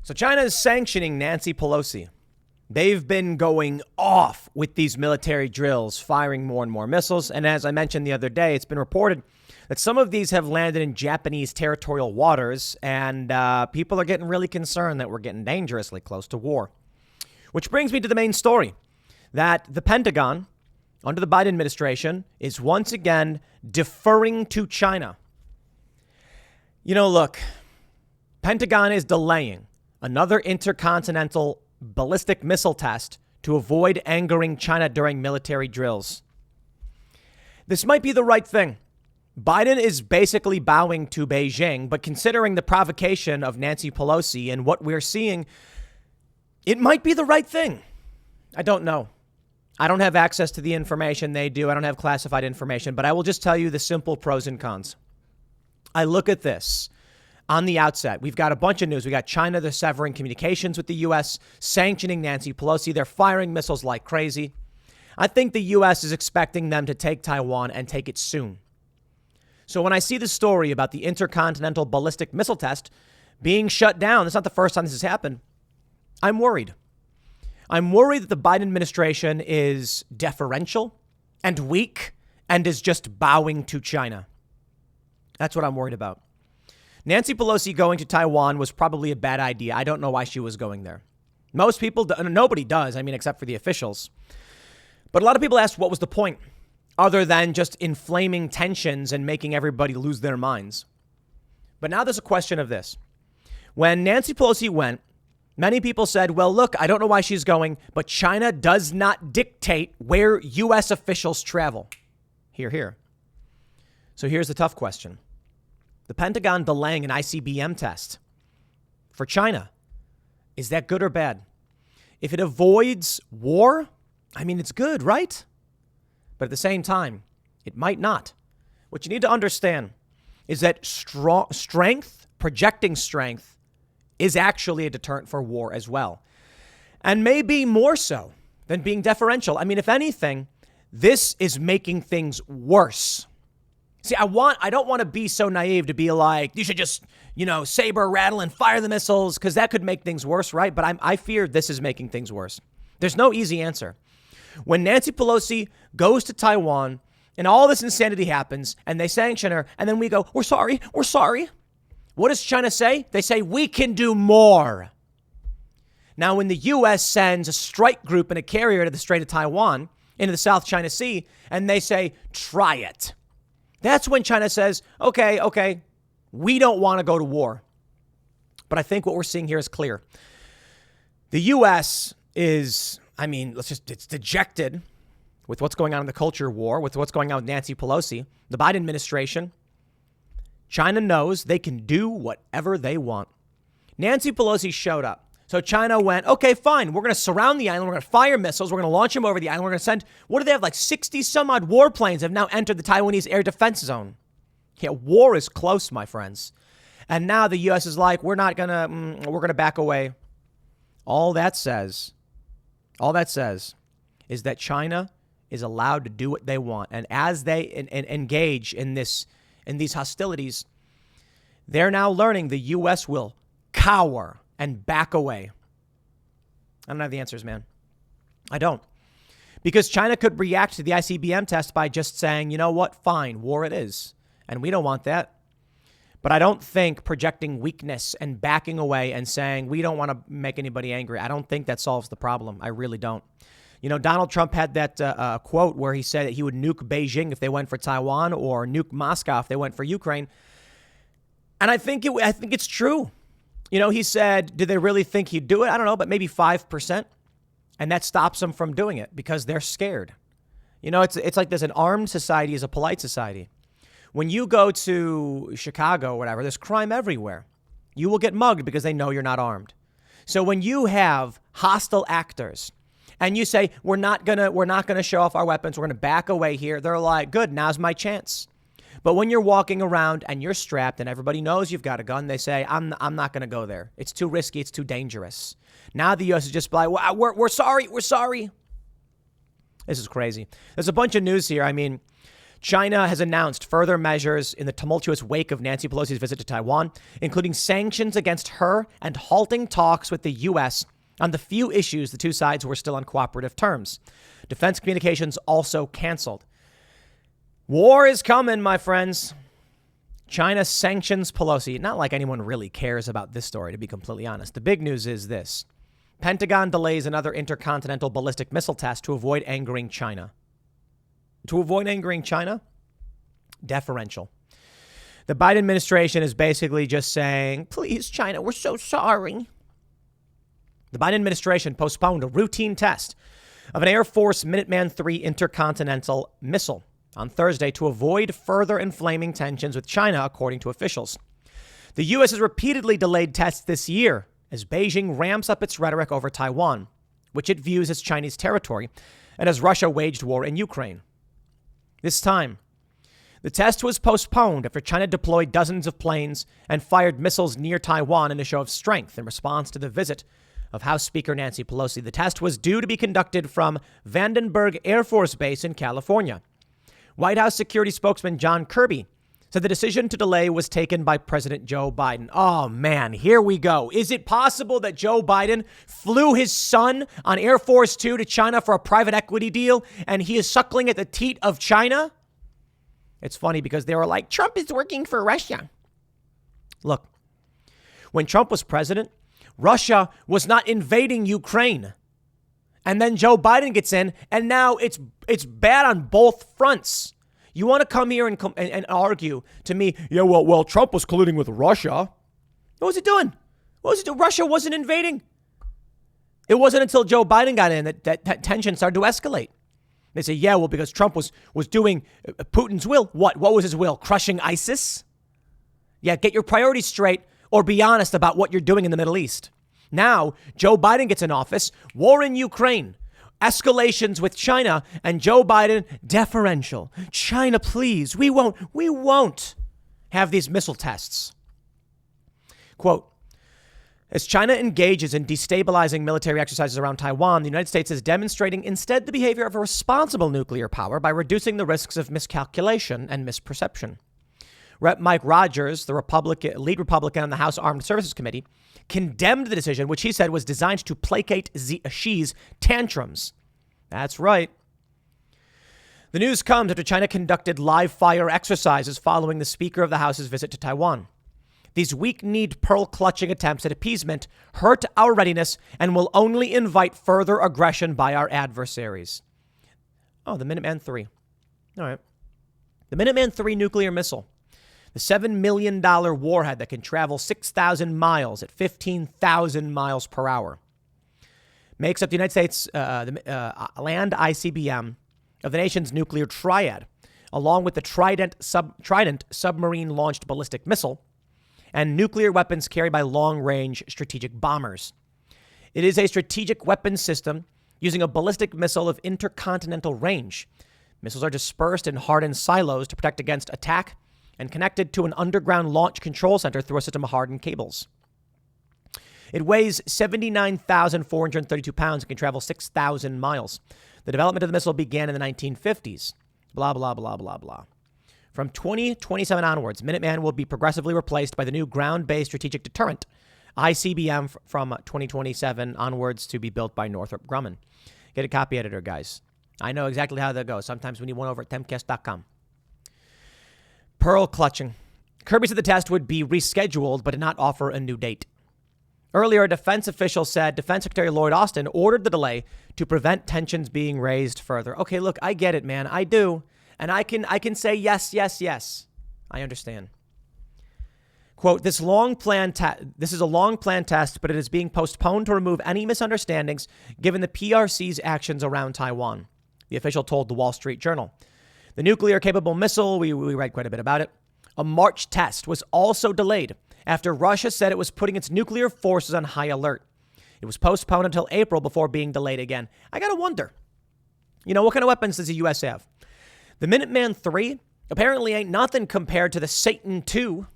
So China is sanctioning Nancy Pelosi. They've been going off with these military drills, firing more and more missiles. And as I mentioned the other day, it's been reported that some of these have landed in Japanese territorial waters, and people are getting really concerned that we're getting dangerously close to war. Which brings me to the main story, that the Pentagon, under the Biden administration, is once again deferring to China. You know, look, Pentagon is delaying another intercontinental ballistic missile test to avoid angering China during military drills. This might be the right thing. Biden is basically bowing to Beijing, but considering the provocation of Nancy Pelosi and what we're seeing, it might be the right thing. I don't know. I don't have access to the information they do. I don't have classified information, but I will just tell you the simple pros and cons. I look at this. On the outset, we've got a bunch of news. We got China, they're severing communications with the U.S., sanctioning Nancy Pelosi. They're firing missiles like crazy. I think the U.S. is expecting them to take Taiwan and take it soon. So when I see the story about the intercontinental ballistic missile test being shut down, it's not the first time this has happened, I'm worried. I'm worried that the Biden administration is deferential and weak and is just bowing to China. That's what I'm worried about. Nancy Pelosi going to Taiwan was probably a bad idea. I don't know why she was going there. Most people, nobody does, except for the officials. But a lot of people ask, what was the point? Other than just inflaming tensions and making everybody lose their minds. But now there's a question of this. When Nancy Pelosi went, many people said, well, look, I don't know why she's going, but China does not dictate where U.S. officials travel. Hear, hear. So here's the tough question. The Pentagon delaying an ICBM test for China. Is that good or bad? If it avoids war, it's good, right? But at the same time, it might not. What you need to understand is that projecting strength is actually a deterrent for war as well. And maybe more so than being deferential. If anything, this is making things worse. See, I don't want to be so naive to be like, you should just, saber, rattle, and fire the missiles, because that could make things worse, right? But I fear this is making things worse. There's no easy answer. When Nancy Pelosi goes to Taiwan and all this insanity happens and they sanction her and then we go, we're sorry. What does China say? They say, we can do more. Now, when the U.S. sends a strike group and a carrier to the Strait of Taiwan into the South China Sea and they say, try it. That's when China says, okay, we don't want to go to war. But I think what we're seeing here is clear. The U.S. is, it's dejected with what's going on in the culture war, with what's going on with Nancy Pelosi, the Biden administration. China knows they can do whatever they want. Nancy Pelosi showed up. So China went, okay, fine. We're going to surround the island. We're going to fire missiles. We're going to launch them over the island. We're going to send, what do they have? Like 60 some odd warplanes have now entered the Taiwanese air defense zone. Yeah, war is close, my friends. And now the U.S. is like, we're going to back away. All that says is that China is allowed to do what they want. And as they engage in these hostilities, they're now learning the U.S. will cower and back away. I don't have the answers, man. I don't. Because China could react to the ICBM test by just saying, you know what, fine, war it is. And we don't want that. But I don't think projecting weakness and backing away and saying we don't want to make anybody angry, I don't think that solves the problem. I really don't. Donald Trump had that quote where he said that he would nuke Beijing if they went for Taiwan or nuke Moscow if they went for Ukraine. And I think it's true. He said, did they really think he'd do it? I don't know, but maybe 5%. And that stops them from doing it because they're scared. It's like there's an armed society is a polite society. When you go to Chicago or whatever, there's crime everywhere. You will get mugged because they know you're not armed. So when you have hostile actors and you say, we're not gonna show off our weapons, we're going to back away here, they're like, good, now's my chance. But when you're walking around and you're strapped and everybody knows you've got a gun, they say, I'm not going to go there. It's too risky. It's too dangerous. Now the U.S. is just like, we're sorry. This is crazy. There's a bunch of news here. China has announced further measures in the tumultuous wake of Nancy Pelosi's visit to Taiwan, including sanctions against her and halting talks with the U.S. on the few issues the two sides were still on cooperative terms. Defense communications also canceled. War is coming, my friends. China sanctions Pelosi. Not like anyone really cares about this story, to be completely honest. The big news is this. Pentagon delays another intercontinental ballistic missile test to avoid angering China. To avoid angering China? Deferential. The Biden administration is basically just saying, please, China, we're so sorry. The Biden administration postponed a routine test of an Air Force Minuteman III intercontinental missile on Thursday to avoid further inflaming tensions with China, according to officials. The U.S. has repeatedly delayed tests this year as Beijing ramps up its rhetoric over Taiwan, which it views as Chinese territory, and as Russia waged war in Ukraine. This time, the test was postponed after China deployed dozens of planes and fired missiles near Taiwan in a show of strength in response to the visit of House Speaker Nancy Pelosi. The test was due to be conducted from Vandenberg Air Force Base in California. White House security spokesman John Kirby said the decision to delay was taken by President Joe Biden. Oh, man, here we go. Is it possible that Joe Biden flew his son on Air Force Two to China for a private equity deal and he is suckling at the teat of China? It's funny because they were like, Trump is working for Russia. Look, when Trump was president, Russia was not invading Ukraine. And then Joe Biden gets in and now it's bad on both fronts. You want to come here and argue to me, yeah, well, Trump was colluding with Russia. What was he doing? What was he doing? Russia wasn't invading. It wasn't until Joe Biden got in that tension started to escalate. They say, yeah, well, because Trump was doing Putin's will. What was his will? Crushing ISIS? Yeah, get your priorities straight or be honest about what you're doing in the Middle East. Now, Joe Biden gets in office, war in Ukraine, escalations with China, and Joe Biden, deferential. China, please, we won't have these missile tests. Quote, as China engages in destabilizing military exercises around Taiwan, the United States is demonstrating instead the behavior of a responsible nuclear power by reducing the risks of miscalculation and misperception. Rep. Mike Rogers, the lead Republican on the House Armed Services Committee, condemned the decision, which he said was designed to placate Xi's tantrums. That's right. The news comes after China conducted live fire exercises following the Speaker of the House's visit to Taiwan. These weak-kneed, pearl-clutching attempts at appeasement hurt our readiness and will only invite further aggression by our adversaries. Oh, the Minuteman III. All right. The Minuteman III nuclear missile. The $7 million warhead that can travel 6,000 miles at 15,000 miles per hour makes up the United States land ICBM of the nation's nuclear triad, along with the Trident submarine-launched ballistic missile and nuclear weapons carried by long-range strategic bombers. It is a strategic weapons system using a ballistic missile of intercontinental range. Missiles are dispersed in hardened silos to protect against attack and connected to an underground launch control center through a system of hardened cables. It weighs 79,432 pounds and can travel 6,000 miles. The development of the missile began in the 1950s. Blah, blah, blah, blah, blah. From 2027 onwards, Minuteman will be progressively replaced by the new ground-based strategic deterrent, ICBM, from 2027 onwards to be built by Northrop Grumman. Get a copy editor, guys. I know exactly how that goes. Sometimes we need one over at tempcast.com. Pearl clutching. Kirby said the test would be rescheduled, but did not offer a new date. Earlier, a defense official said Defense Secretary Lloyd Austin ordered the delay to prevent tensions being raised further. Okay, look, I get it, man. I do. And I can say yes, yes, yes. I understand. Quote, this is a long-planned test, but it is being postponed to remove any misunderstandings given the PRC's actions around Taiwan, the official told the Wall Street Journal. The nuclear-capable missile, we read quite a bit about it, a March test was also delayed after Russia said it was putting its nuclear forces on high alert. It was postponed until April before being delayed again. I got to wonder, what kind of weapons does the U.S. have? The Minuteman III apparently ain't nothing compared to the Satan II.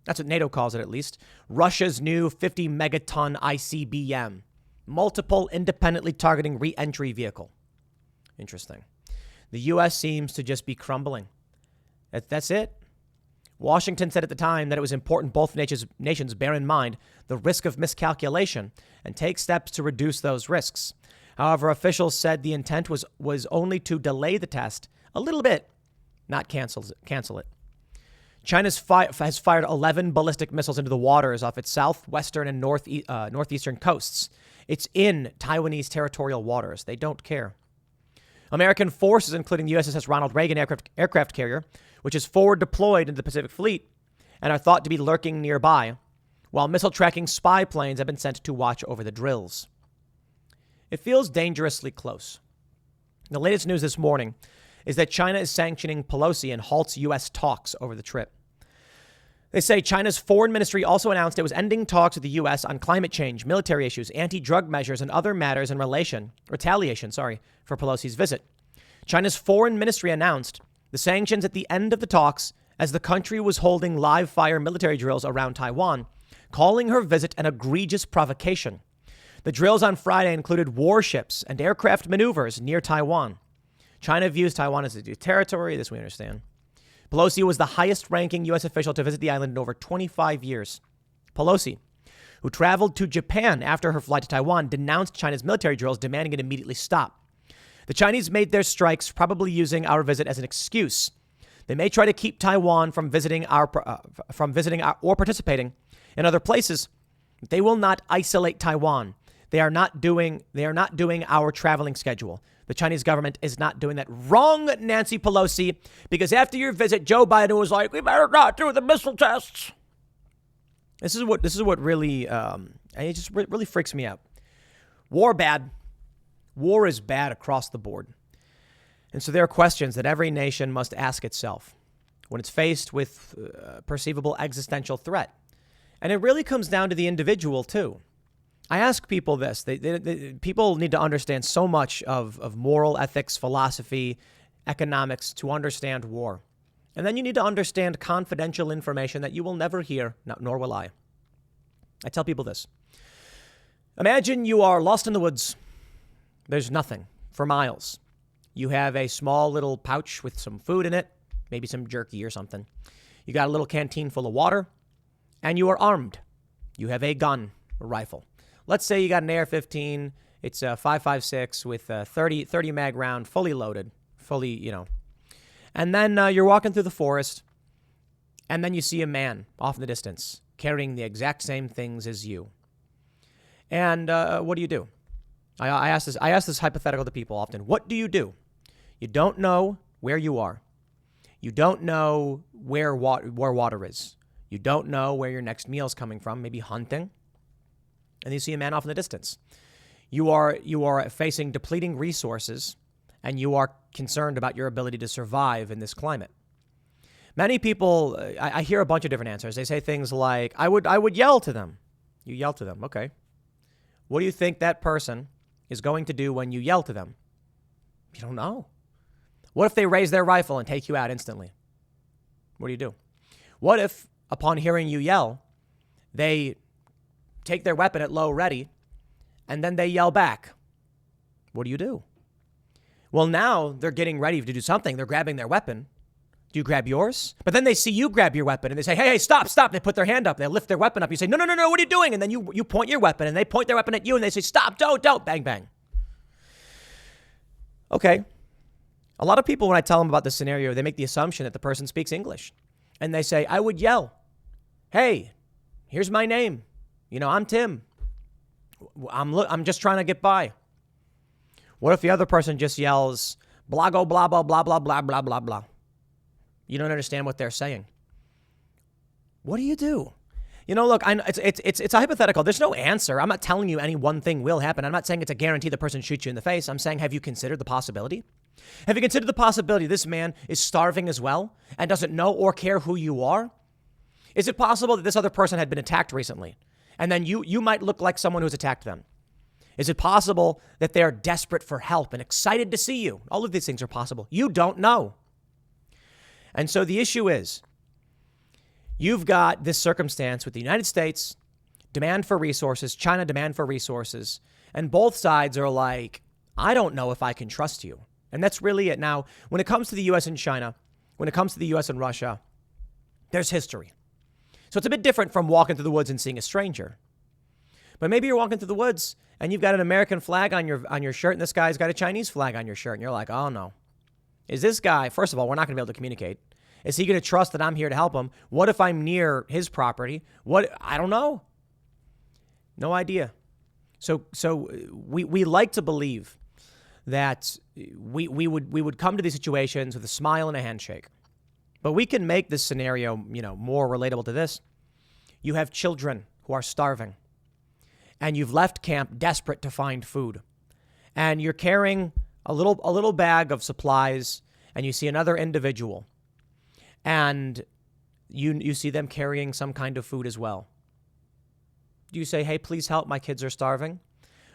That's what NATO calls it, at least. Russia's new 50-megaton ICBM. Multiple independently targeting re-entry vehicle. Interesting. The U.S. seems to just be crumbling. That's it. Washington said at the time that it was important both nations bear in mind the risk of miscalculation and take steps to reduce those risks. However, officials said the intent was only to delay the test a little bit, not cancel it. China has fired 11 ballistic missiles into the waters off its southwestern and northeastern coasts. It's in Taiwanese territorial waters. They don't care. American forces, including the USS Ronald Reagan aircraft carrier, which is forward deployed into the Pacific Fleet and are thought to be lurking nearby, while missile tracking spy planes have been sent to watch over the drills. It feels dangerously close. The latest news this morning is that China is sanctioning Pelosi and halts U.S. talks over the trip. They say China's foreign ministry also announced it was ending talks with the U.S. on climate change, military issues, anti-drug measures, and other matters in retaliation for Pelosi's visit. China's foreign ministry announced the sanctions at the end of the talks as the country was holding live-fire military drills around Taiwan, calling her visit an egregious provocation. The drills on Friday included warships and aircraft maneuvers near Taiwan. China views Taiwan as a new territory. This we understand. Pelosi was the highest-ranking U.S. official to visit the island in over 25 years. Pelosi, who traveled to Japan after her flight to Taiwan, denounced China's military drills, demanding it immediately stop. The Chinese made their strikes, probably using our visit as an excuse. They may try to keep Taiwan from visiting or participating in other places. They will not isolate Taiwan. They are not doing our traveling schedule. The Chinese government is not doing that. Wrong, Nancy Pelosi, because after your visit, Joe Biden was like, we better not do the missile tests. This is what really it just really freaks me out. War bad. War is bad across the board. And so there are questions that every nation must ask itself when it's faced with perceivable existential threat. And it really comes down to the individual, too. I ask people this. People need to understand so much of moral ethics, philosophy, economics to understand war. And then you need to understand confidential information that you will never hear, nor will I. I tell people this. Imagine you are lost in the woods. There's nothing for miles. You have a small little pouch with some food in it, maybe some jerky or something. You got a little canteen full of water, and you are armed. You have a gun, a rifle. Let's say you got an AR-15. It's a 5.56 with a 30 mag round, fully loaded, And then you're walking through the forest, and then you see a man off in the distance carrying the exact same things as you. And what do? I ask this hypothetical to people often. What do? You don't know where you are. You don't know where water is. You don't know where your next meal is coming from, maybe hunting. And you see a man off in the distance. You are facing depleting resources, and you are concerned about your ability to survive in this climate. Many people, I hear a bunch of different answers. They say things like, I would yell to them. You yell to them. Okay. What do you think that person is going to do when you yell to them? You don't know. What if they raise their rifle and take you out instantly? What do? What if, upon hearing you yell, they take their weapon at low ready, and then they yell back? What do? Well, now they're getting ready to do something. They're grabbing their weapon. Do you grab yours? But then they see you grab your weapon, and they say, hey, stop. They put their hand up. They lift their weapon up. You say, no, what are you doing? And then you point your weapon, and they point their weapon at you, and they say, stop, don't, bang, bang. Okay. A lot of people, when I tell them about this scenario, they make the assumption that the person speaks English. And they say, I would yell, hey, here's my name. I'm Tim. I'm just trying to get by. What if the other person just yells, blah, go, blah, blah, blah, blah, blah, blah, blah, blah. You don't understand what they're saying. What do? Look, it's a hypothetical. There's no answer. I'm not telling you any one thing will happen. I'm not saying it's a guarantee the person shoots you in the face. I'm saying, have you considered the possibility? Have you considered the possibility this man is starving as well and doesn't know or care who you are? Is it possible that this other person had been attacked recently, and then you might look like someone who's attacked them? Is it possible that they are desperate for help and excited to see you? All of these things are possible. You don't know. And so the issue is, you've got this circumstance with the United States, demand for resources, China demand for resources, and both sides are like, I don't know if I can trust you. And that's really it. Now, when it comes to the U.S. and China, when it comes to the U.S. and Russia, there's history. So it's a bit different from walking through the woods and seeing a stranger. But maybe you're walking through the woods and you've got an American flag on your shirt and this guy's got a Chinese flag on your shirt. And you're like, oh no. Is this guy, first of all, we're not going to be able to communicate. Is he going to trust that I'm here to help him? What if I'm near his property? I don't know. No idea. So we like to believe that we would come to these situations with a smile and a handshake. But we can make this scenario, more relatable to this. You have children who are starving, and you've left camp desperate to find food, and you're carrying a little bag of supplies, and you see another individual, and you see them carrying some kind of food as well. Do you say, hey, please help, my kids are starving?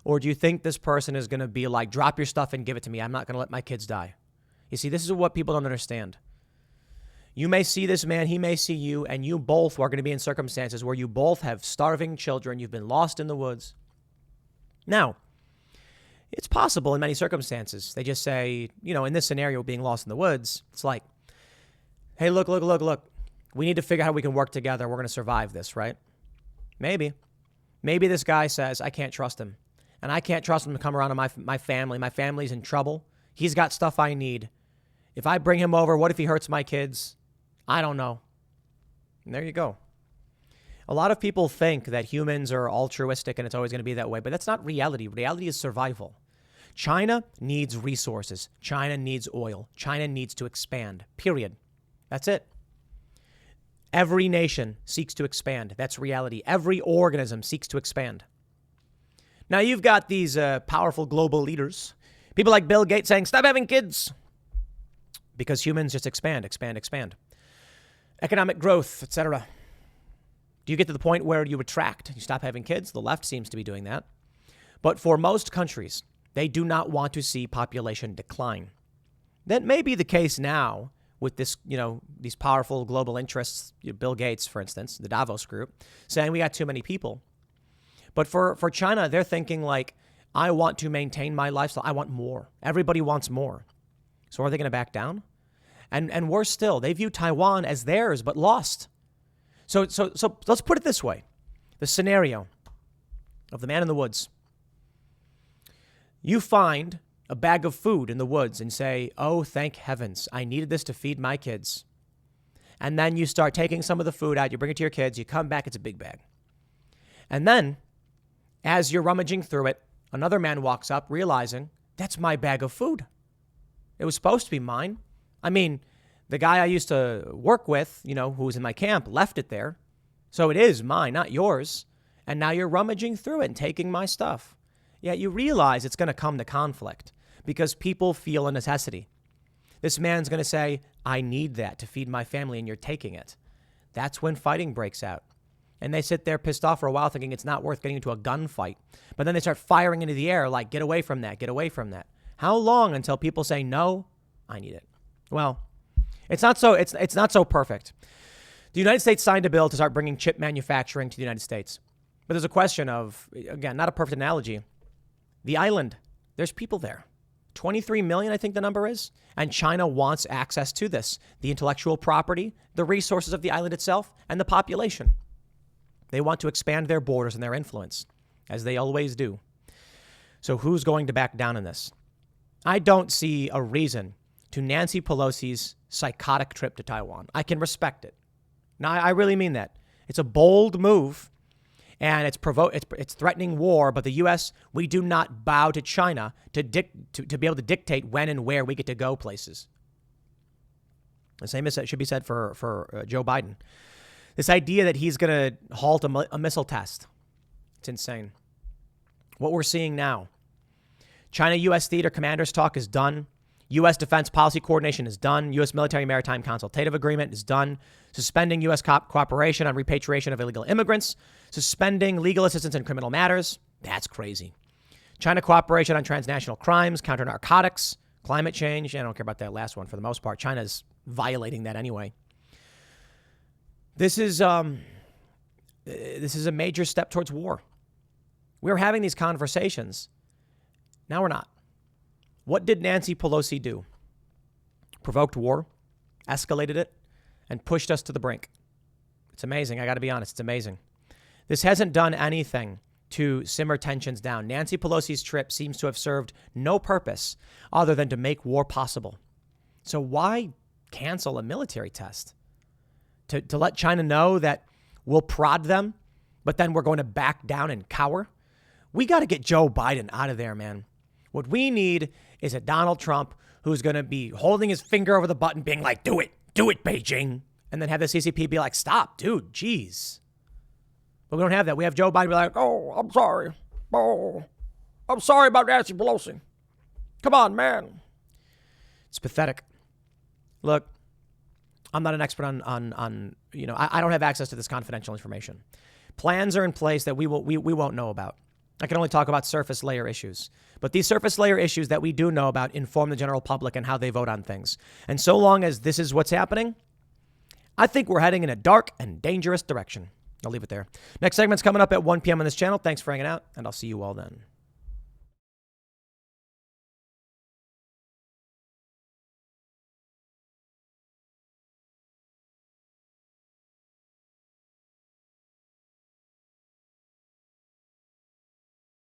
Or do you think this person is going to be like, drop your stuff and give it to me, I'm not going to let my kids die? You see, this is what people don't understand. You may see this man, he may see you, and you both are going to be in circumstances where you both have starving children, you've been lost in the woods. Now, it's possible in many circumstances. They just say, in this scenario, being lost in the woods, it's like, hey, look. We need to figure out how we can work together. We're going to survive this, right? Maybe. Maybe this guy says, I can't trust him. And I can't trust him to come around to my family. My family's in trouble. He's got stuff I need. If I bring him over, what if he hurts my kids? I don't know. And there you go. A lot of people think that humans are altruistic and it's always going to be that way, but that's not reality. Reality is survival. China needs resources. China needs oil. China needs to expand, period. That's it. Every nation seeks to expand. That's reality. Every organism seeks to expand. Now you've got these powerful global leaders, people like Bill Gates saying, stop having kids, because humans just expand. Economic growth, etc. Do you get to the point where you retract? You stop having kids? The left seems to be doing that. But for most countries, they do not want to see population decline. That may be the case now with this, these powerful global interests, Bill Gates, for instance, the Davos group, saying we got too many people. But for China, they're thinking like, I want to maintain my lifestyle. I want more. Everybody wants more. So are they going to back down? And worse still, they view Taiwan as theirs, but lost. So let's put it this way. The scenario of the man in the woods. You find a bag of food in the woods and say, oh, thank heavens, I needed this to feed my kids. And then you start taking some of the food out, you bring it to your kids, you come back, it's a big bag. And then, as you're rummaging through it, another man walks up realizing, that's my bag of food. It was supposed to be mine. I mean, the guy I used to work with, who was in my camp, left it there. So it is mine, not yours. And now you're rummaging through it and taking my stuff. Yet you realize it's going to come to conflict because people feel a necessity. This man's going to say, I need that to feed my family, and you're taking it. That's when fighting breaks out. And they sit there pissed off for a while thinking it's not worth getting into a gunfight. But then they start firing into the air like, get away from that, get away from that. How long until people say, no, I need it? Well, it's not so perfect. The United States signed a bill to start bringing chip manufacturing to the United States. But there's a question of, again, not a perfect analogy. The island, there's people there. 23 million, I think the number is. And China wants access to this. The intellectual property, the resources of the island itself, and the population. They want to expand their borders and their influence, as they always do. So who's going to back down in this? I don't see a reason to Nancy Pelosi's psychotic trip to Taiwan. I can respect it. Now, I really mean that. It's a bold move, and it's threatening war. But the U.S., we do not bow to China to be able to dictate when and where we get to go places. The same should be said for Joe Biden. This idea that he's going to halt a missile test, it's insane. What we're seeing now, China-U.S. theater commanders talk is done. U.S. defense policy coordination is done. U.S. military maritime consultative agreement is done. Suspending U.S. cooperation on repatriation of illegal immigrants. Suspending legal assistance in criminal matters. That's crazy. China cooperation on transnational crimes, counter narcotics, climate change. I don't care about that last one for the most part. China's violating that anyway. This is a major step towards war. We're having these conversations. Now we're not. What did Nancy Pelosi do? Provoked war, escalated it, and pushed us to the brink. It's amazing. I got to be honest. It's amazing. This hasn't done anything to simmer tensions down. Nancy Pelosi's trip seems to have served no purpose other than to make war possible. So why cancel a military test? To let China know that we'll prod them, but then we're going to back down and cower? We got to get Joe Biden out of there, man. What we need is a Donald Trump who's going to be holding his finger over the button, being like, do it, Beijing. And then have the CCP be like, stop, dude, geez. But we don't have that. We have Joe Biden be like, oh, I'm sorry. Oh, I'm sorry about Nancy Pelosi. Come on, man. It's pathetic. Look, I'm not an expert on I don't have access to this confidential information. Plans are in place that we won't know about. I can only talk about surface layer issues. But these surface layer issues that we do know about inform the general public and how they vote on things. And so long as this is what's happening, I think we're heading in a dark and dangerous direction. I'll leave it there. Next segment's coming up at 1 p.m. on this channel. Thanks for hanging out, and I'll see you all then.